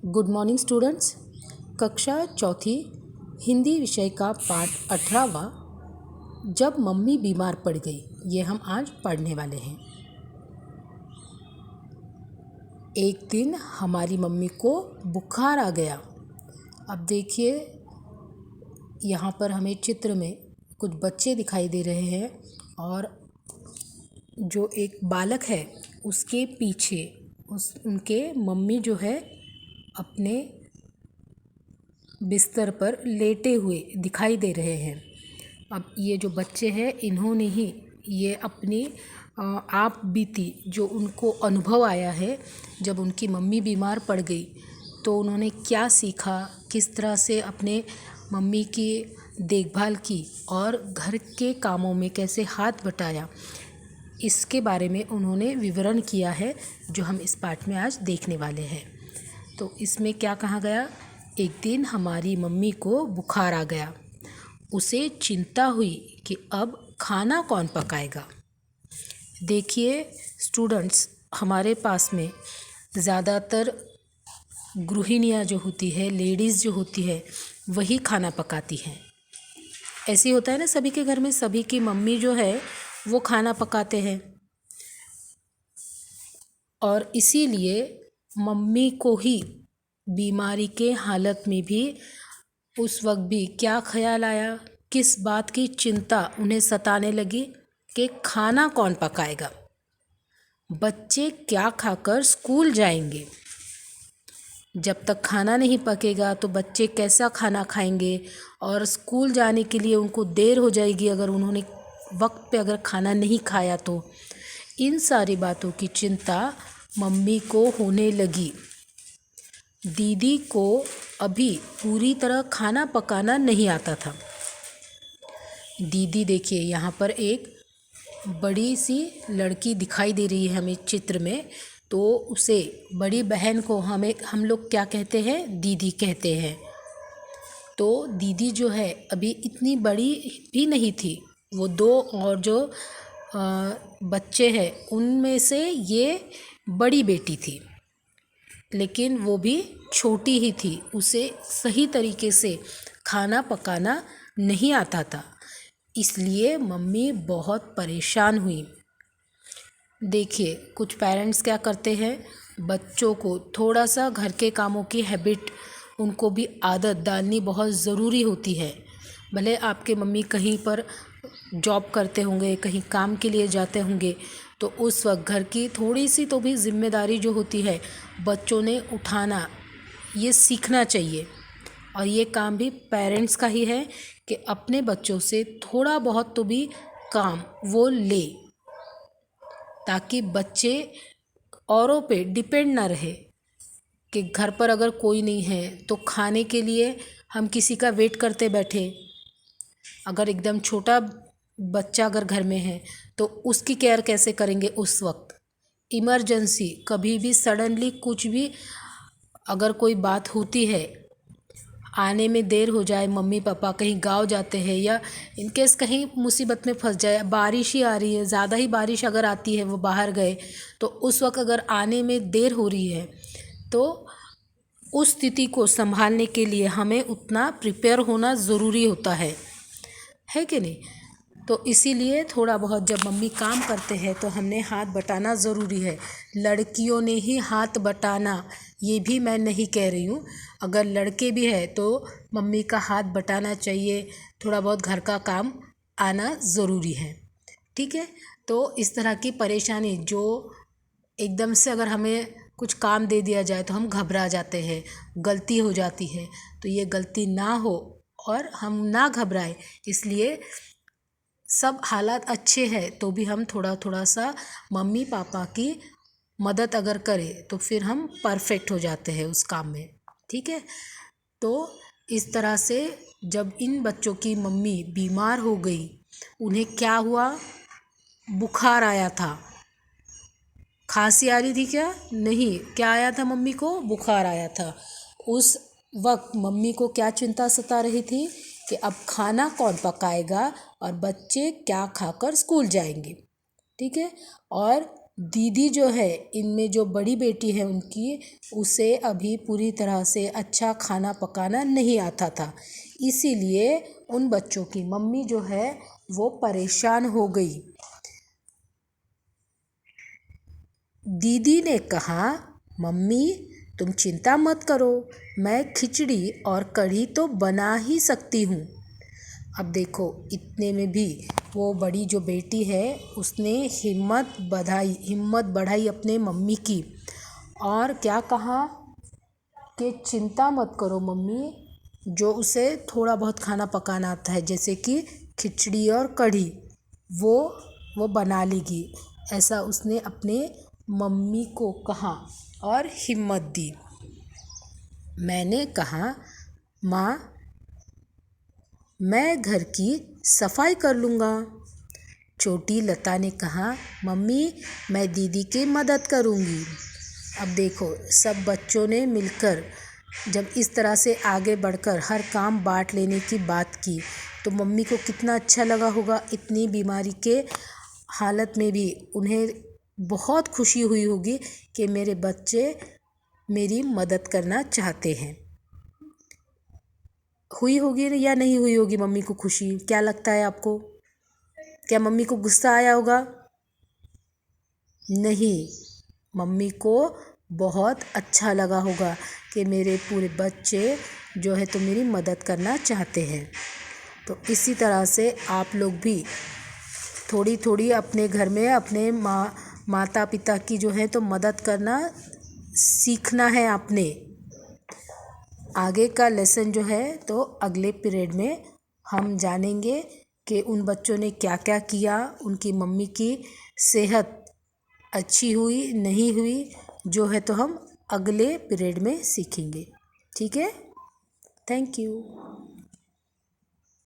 Good morning students. कक्षा चौथी हिंदी विषय का पाठ 18वां जब मम्मी बीमार पड़ गई, ये हम आज पढ़ने वाले हैं। एक दिन हमारी मम्मी को बुखार आ गया। अब देखिए यहाँ पर हमें चित्र में कुछ बच्चे दिखाई दे रहे हैं और जो एक बालक है उसके पीछे उनके मम्मी जो है अपने बिस्तर पर लेटे हुए दिखाई दे रहे हैं। अब ये जो बच्चे हैं इन्होंने ही ये अपनी आप बीती जो उनको अनुभव आया है जब उनकी मम्मी बीमार पड़ गई तो उन्होंने क्या सीखा, किस तरह से अपने मम्मी की देखभाल की और घर के कामों में कैसे हाथ बटाया, इसके बारे में उन्होंने विवरण किया है जो हम इस पाठ में आज देखने वाले हैं। तो इसमें क्या कहा गया, एक दिन हमारी मम्मी को बुखार आ गया। उसे चिंता हुई कि अब खाना कौन पकाएगा। देखिए स्टूडेंट्स, हमारे पास में ज़्यादातर गृहिणियाँ जो होती है, लेडीज़ जो होती है, वही खाना पकाती हैं। ऐसे होता है ना, सभी के घर में सभी की मम्मी जो है वो खाना पकाते हैं और इसीलिए मम्मी को ही बीमारी के हालत में भी उस वक्त भी क्या ख्याल आया, किस बात की चिंता उन्हें सताने लगी कि खाना कौन पकाएगा, बच्चे क्या खाकर स्कूल जाएंगे। जब तक खाना नहीं पकेगा तो बच्चे कैसा खाना खाएंगे और स्कूल जाने के लिए उनको देर हो जाएगी अगर उन्होंने वक्त पे अगर खाना नहीं खाया तो। इन सारी बातों की चिंता मम्मी को होने लगी। दीदी को अभी पूरी तरह खाना पकाना नहीं आता था। दीदी देखिए यहाँ पर एक बड़ी सी लड़की दिखाई दे रही है हमें चित्र में, तो उसे बड़ी बहन को हम लोग क्या कहते हैं, दीदी कहते हैं। तो दीदी जो है अभी इतनी बड़ी भी नहीं थी, वो दो और जो बच्चे हैं उनमें से ये बड़ी बेटी थी, लेकिन वो भी छोटी ही थी। उसे सही तरीके से खाना पकाना नहीं आता था, इसलिए मम्मी बहुत परेशान हुई। देखिए कुछ पेरेंट्स क्या करते हैं, बच्चों को थोड़ा सा घर के कामों की हैबिट, उनको भी आदत डालनी बहुत ज़रूरी होती है। भले आपके मम्मी कहीं पर जॉब करते होंगे, कहीं काम के लिए जाते होंगे, तो उस वक्त घर की थोड़ी सी तो भी जिम्मेदारी जो होती है बच्चों ने उठाना, ये सीखना चाहिए। और ये काम भी पेरेंट्स का ही है कि अपने बच्चों से थोड़ा बहुत तो भी काम वो ले, ताकि बच्चे औरों पे डिपेंड ना रहे कि घर पर अगर कोई नहीं है तो खाने के लिए हम किसी का वेट करते बैठे। अगर एकदम छोटा बच्चा अगर घर में है तो उसकी केयर कैसे करेंगे उस वक्त। इमरजेंसी कभी भी सडनली कुछ भी अगर कोई बात होती है, आने में देर हो जाए, मम्मी पापा कहीं गांव जाते हैं या इनकेस कहीं मुसीबत में फंस जाए, बारिश ही आ रही है, ज़्यादा ही बारिश अगर आती है, वो बाहर गए तो उस वक्त अगर आने में देर हो रही है तो उस स्थिति को संभालने के लिए हमें उतना प्रिपेयर होना ज़रूरी होता है कि नहीं। तो इसीलिए थोड़ा बहुत जब मम्मी काम करते हैं तो हमने हाथ बटाना ज़रूरी है। लड़कियों ने ही हाथ बटाना, ये भी मैं नहीं कह रही हूँ, अगर लड़के भी है तो मम्मी का हाथ बटाना चाहिए, थोड़ा बहुत घर का काम आना ज़रूरी है, ठीक है। तो इस तरह की परेशानी जो एकदम से अगर हमें कुछ काम दे दिया जाए तो हम घबरा जाते हैं, गलती हो जाती है, तो ये गलती ना हो और हम ना घबराएं। इसलिए सब हालात अच्छे हैं तो भी हम थोड़ा थोड़ा सा मम्मी पापा की मदद अगर करें तो फिर हम परफेक्ट हो जाते हैं उस काम में, ठीक है। तो इस तरह से जब इन बच्चों की मम्मी बीमार हो गई, उन्हें क्या हुआ, बुखार आया था। खांसी आ रही थी क्या, नहीं, क्या आया था मम्मी को, बुखार आया था। उस वक्त मम्मी को क्या चिंता सता रही थी कि अब खाना कौन पकाएगा और बच्चे क्या खाकर स्कूल जाएंगे, ठीक है। और दीदी जो है, इनमें जो बड़ी बेटी है उनकी, उसे अभी पूरी तरह से अच्छा खाना पकाना नहीं आता था। इसीलिए उन बच्चों की मम्मी जो है वो परेशान हो गई। दीदी ने कहा, मम्मी तुम चिंता मत करो, मैं खिचड़ी और कढ़ी तो बना ही सकती हूँ। अब देखो, इतने में भी वो बड़ी जो बेटी है उसने हिम्मत बढ़ाई अपने मम्मी की, और क्या कहा कि चिंता मत करो मम्मी, जो उसे थोड़ा बहुत खाना पकाना आता है जैसे कि खिचड़ी और कढ़ी, वो बना लेगी। ऐसा उसने अपने मम्मी को कहा और हिम्मत दी। मैंने कहा, माँ मैं घर की सफाई कर लूँगा। छोटी लता ने कहा, मम्मी मैं दीदी की मदद करूँगी। अब देखो, सब बच्चों ने मिलकर जब इस तरह से आगे बढ़कर हर काम बांट लेने की बात की तो मम्मी को कितना अच्छा लगा होगा। इतनी बीमारी के हालत में भी उन्हें बहुत खुशी हुई होगी कि मेरे बच्चे मेरी मदद करना चाहते हैं। हुई होगी या नहीं हुई होगी मम्मी को खुशी? क्या लगता है आपको? क्या मम्मी को गुस्सा आया होगा? नहीं, मम्मी को बहुत अच्छा लगा होगा कि मेरे पूरे बच्चे जो है तो मेरी मदद करना चाहते हैं। तो इसी तरह से आप लोग भी थोड़ी थोड़ी अपने घर में अपने माता पिता की जो है तो मदद करना सीखना है आपने। आगे का लेसन जो है तो अगले पीरियड में हम जानेंगे कि उन बच्चों ने क्या क्या किया, उनकी मम्मी की सेहत अच्छी हुई नहीं हुई, जो है तो हम अगले पीरियड में सीखेंगे। ठीक है, थैंक यू।